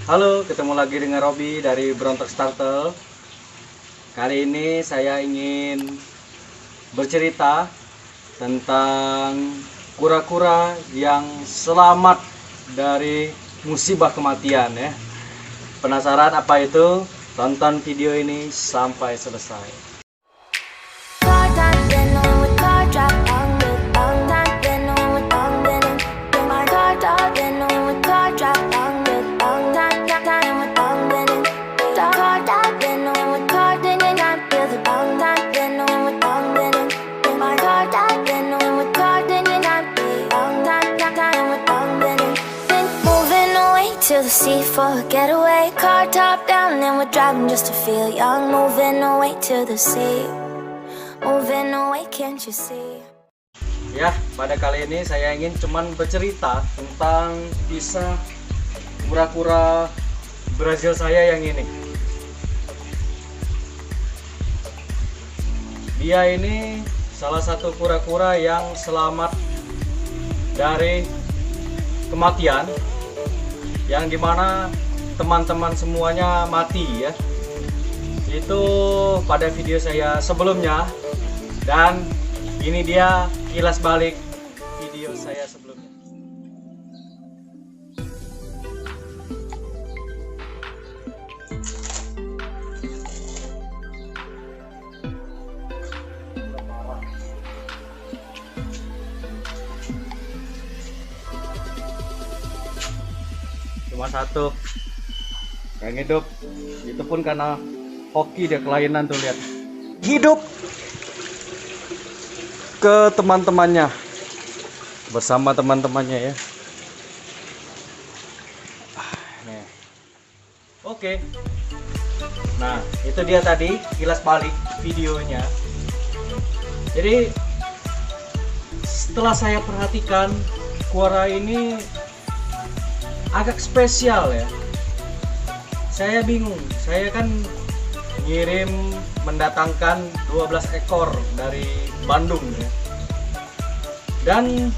Halo, ketemu lagi dengan Robi dari Brontok Startle. Kali ini saya ingin bercerita tentang kura-kura yang selamat dari musibah kematian ya. Penasaran apa itu? Tonton video ini sampai selesai. To the sea for a getaway, car top down and we're driving just to feel young. Moving away to the sea, moving away, can't you see? Ya, pada kali ini saya ingin cuman bercerita tentang kisah kura-kura Brazil saya yang ini. Dia ini salah satu kura-kura yang selamat dari kematian, yang dimana teman-teman semuanya mati ya. Itu pada video saya sebelumnya, dan ini dia kilas balik video saya sebelumnya. Cuma satu yang hidup, itu pun karena hoki dia, kelainan tuh, lihat, hidup ke teman-temannya, bersama teman-temannya ya. Nih. Oke, nah itu dia tadi kilas balik videonya. Jadi setelah saya perhatikan, kura ini agak spesial ya. Saya bingung, saya kan ngirim mendatangkan 12 ekor dari Bandung ya. Dan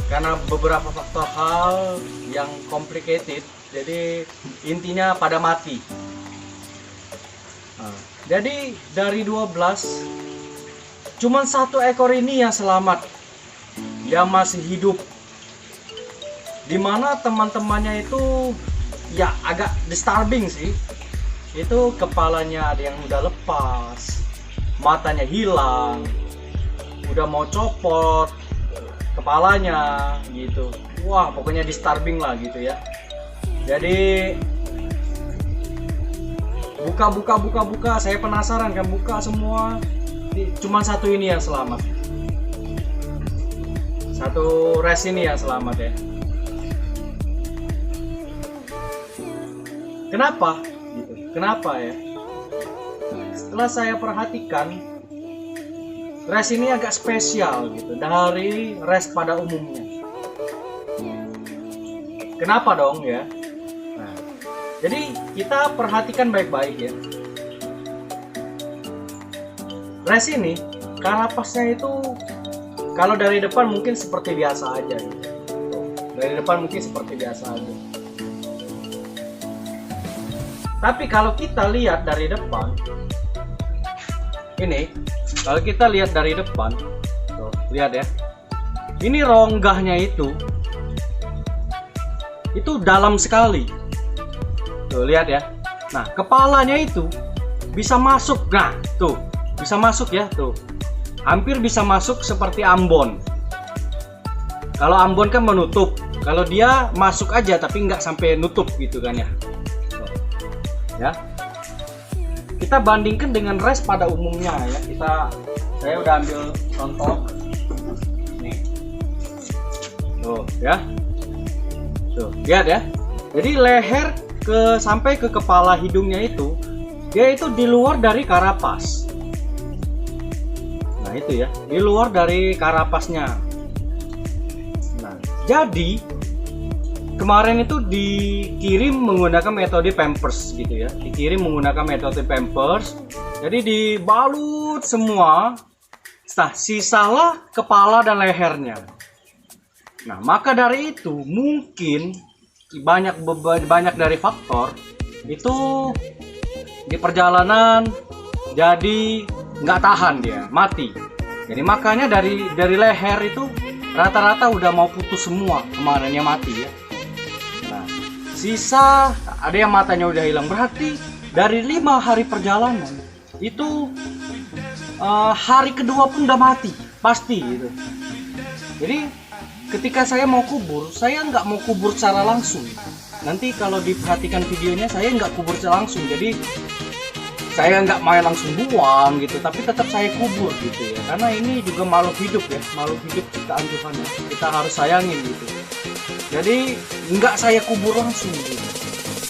karena beberapa faktor hal yang complicated, jadi intinya pada mati. Nah, jadi dari 12 cuman satu ekor ini yang selamat, yang masih hidup. Dimana teman-temannya itu ya agak disturbing sih. Itu kepalanya ada yang udah lepas, matanya hilang, udah mau copot kepalanya gitu. Wah, pokoknya disturbing lah gitu ya. Jadi buka, saya penasaran kan, buka semua, cuman satu ini yang selamat, satu res ini yang selamat ya. Kenapa gitu? Kenapa ya? Setelah saya perhatikan, res ini agak spesial gitu dari res pada umumnya. Kenapa dong ya? Nah, jadi kita perhatikan baik-baik ya. Res ini karapasnya itu kalau dari depan mungkin seperti biasa aja gitu. Dari depan mungkin seperti biasa aja. Tapi kalau kita lihat dari depan, ini, kalau kita lihat dari depan, tuh, lihat ya, ini ronggahnya itu dalam sekali. Tuh, lihat ya. Nah, kepalanya itu bisa masuk, nah, tuh, bisa masuk ya, tuh, hampir bisa masuk seperti Ambon. Kalau Ambon kan menutup, kalau dia masuk aja tapi nggak sampai nutup gitu kan ya. Ya, kita bandingkan dengan res pada umumnya ya. Saya udah ambil contoh nih, tuh ya, tuh lihat ya. Jadi leher sampai ke kepala hidungnya itu, dia itu di luar dari karapas. Nah itu ya, di luar dari karapasnya. Nah, jadi kemarin itu dikirim menggunakan metode Pampers gitu ya, dikirim menggunakan metode Pampers. Jadi dibalut semua, nah sisalah kepala dan lehernya. Nah maka dari itu mungkin banyak dari faktor itu di perjalanan jadi nggak tahan, dia mati. Jadi makanya dari leher itu rata-rata udah mau putus semua kemarinnya, mati ya. Nah, sisa ada yang matanya udah hilang. Berarti dari 5 hari perjalanan itu hari kedua pun udah mati pasti gitu. Jadi ketika saya mau kubur, saya nggak mau kubur secara langsung. Nanti kalau diperhatikan videonya, saya nggak kubur secara langsung. Jadi saya nggak main langsung buang gitu, tapi tetap saya kubur gitu ya. Karena ini juga makhluk hidup ya, makhluk hidup ciptaan Tuhan ya. Kita harus sayangin gitu. Jadi nggak saya kubur langsung gitu.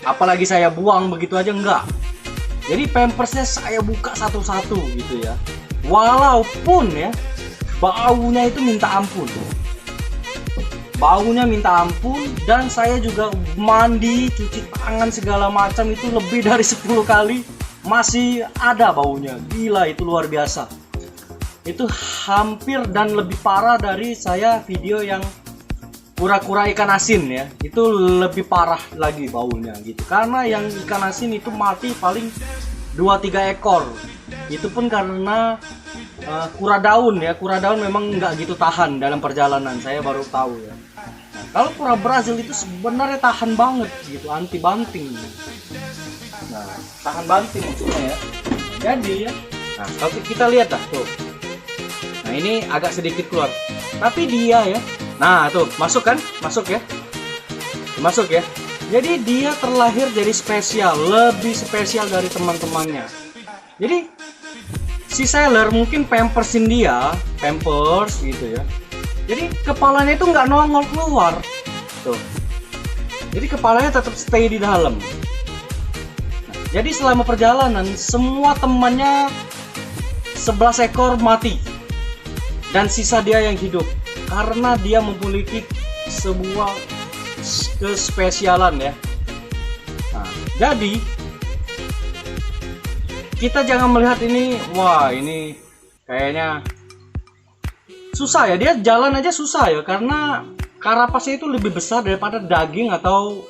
Apalagi saya buang begitu aja, nggak. Jadi pampersnya saya buka satu-satu gitu ya. Walaupun ya baunya itu minta ampun. Baunya minta ampun, dan saya juga mandi, cuci tangan segala macam itu lebih dari 10 kali masih ada baunya. Gila, itu luar biasa. Itu hampir dan lebih parah dari saya video yang kura-kura ikan asin ya. Itu lebih parah lagi baunya gitu. Karena yang ikan asin itu mati paling 2-3 ekor. Itu pun karena kura daun ya. Kura daun memang nggak gitu tahan dalam perjalanan, saya baru tahu ya. Nah, kalau kura Brazil itu sebenarnya tahan banget gitu, anti banting. Nah, tahan banting maksudnya ya. Jadi ya, nah kalau kita lihat dah tuh. Nah, ini agak sedikit keluar. Tapi dia ya, nah tuh masuk kan, masuk ya, masuk ya. Jadi dia terlahir jadi spesial, lebih spesial dari teman-temannya. Jadi si Sailor mungkin pampersin dia, pampers gitu ya. Jadi kepalanya itu nggak nongol keluar, tuh. Jadi kepalanya tetap stay di dalam. Jadi selama perjalanan semua temannya 11 ekor mati dan sisa dia yang hidup karena dia memiliki sebuah kespesialan ya. Nah, jadi kita jangan melihat ini, wah ini kayaknya susah ya, dia jalan aja susah ya karena karapasnya itu lebih besar daripada daging atau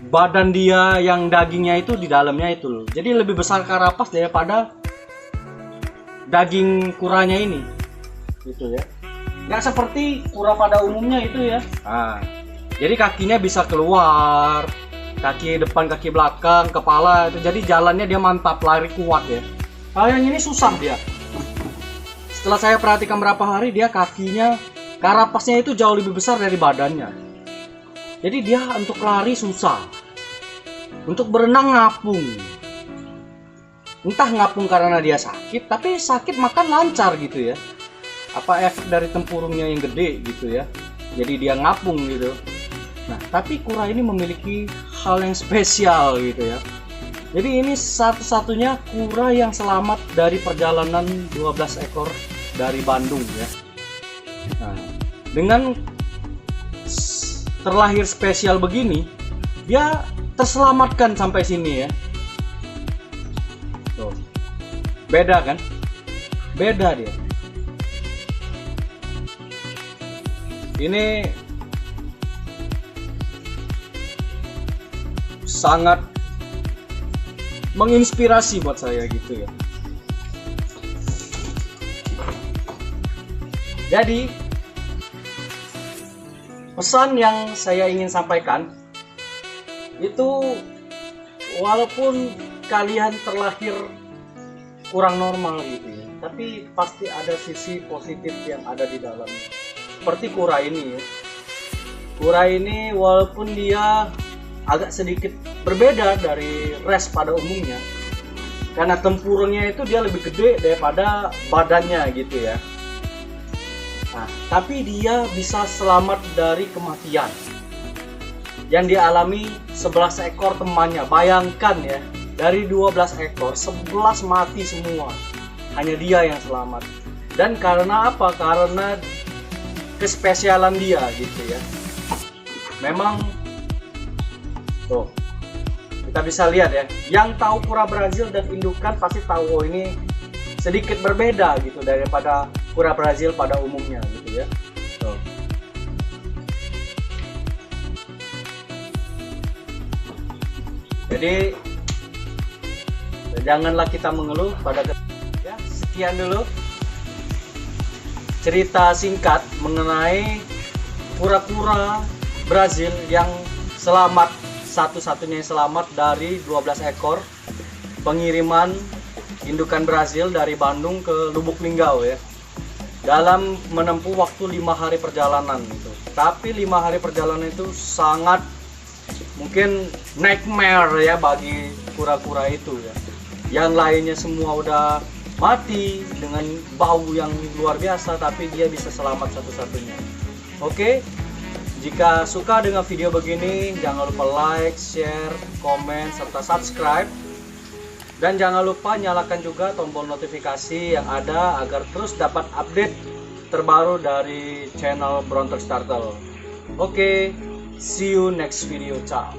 badan dia yang dagingnya itu di dalamnya itu loh. Jadi lebih besar karapas daripada daging kuranya ini gitu ya. Nggak seperti kura pada umumnya itu ya. Nah, jadi kakinya bisa keluar, kaki depan, kaki belakang, kepala itu. Jadi jalannya dia mantap, lari kuat ya. Kalau yang ini susah dia. Setelah saya perhatikan berapa hari, dia kakinya, karapasnya itu jauh lebih besar dari badannya. Jadi dia untuk lari susah, untuk berenang ngapung. Entah ngapung karena dia sakit, tapi sakit makan lancar gitu ya. Apa efek dari tempurungnya yang gede gitu ya. Jadi dia ngapung gitu. Nah, tapi kura ini memiliki hal yang spesial gitu ya. Jadi ini satu-satunya kura yang selamat dari perjalanan 12 ekor dari Bandung ya. Nah, dengan terlahir spesial begini, dia terselamatkan sampai sini ya. Tuh. Beda kan? Beda dia. Ini sangat menginspirasi buat saya gitu ya. Jadi pesan yang saya ingin sampaikan itu, walaupun kalian terlahir kurang normal gitu ya, tapi pasti ada sisi positif yang ada di dalam. Seperti kura ini ya. Kura ini walaupun dia agak sedikit berbeda dari res pada umumnya, karena tempurungnya itu dia lebih gede daripada badannya gitu ya. Nah, tapi dia bisa selamat dari kematian yang dialami 11 ekor temannya. Bayangkan ya, dari 12 ekor 11 mati semua, hanya dia yang selamat. Dan karena apa? Karena kespesialan dia gitu ya. Memang tuh, kita bisa lihat ya, yang tahu kura Brazil dan indukan pasti tahu, oh ini sedikit berbeda gitu daripada kura Brazil pada umumnya gitu ya. Tuh. Jadi janganlah kita mengeluh pada ya. Sekian dulu cerita singkat mengenai kura-kura Brazil yang selamat, satu-satunya yang selamat dari 12 ekor pengiriman indukan Brazil dari Bandung ke Lubuk Linggau ya, dalam menempuh waktu 5 hari perjalanan itu. Tapi 5 hari perjalanan itu sangat mungkin nightmare ya bagi kura-kura itu ya. Yang lainnya semua udah mati dengan bau yang luar biasa, tapi dia bisa selamat satu-satunya. Oke, jika suka dengan video begini, jangan lupa like, share, komen, serta subscribe. Dan jangan lupa nyalakan juga tombol notifikasi yang ada agar terus dapat update terbaru dari channel Brontox Turtle. Oke, see you next video. Ciao.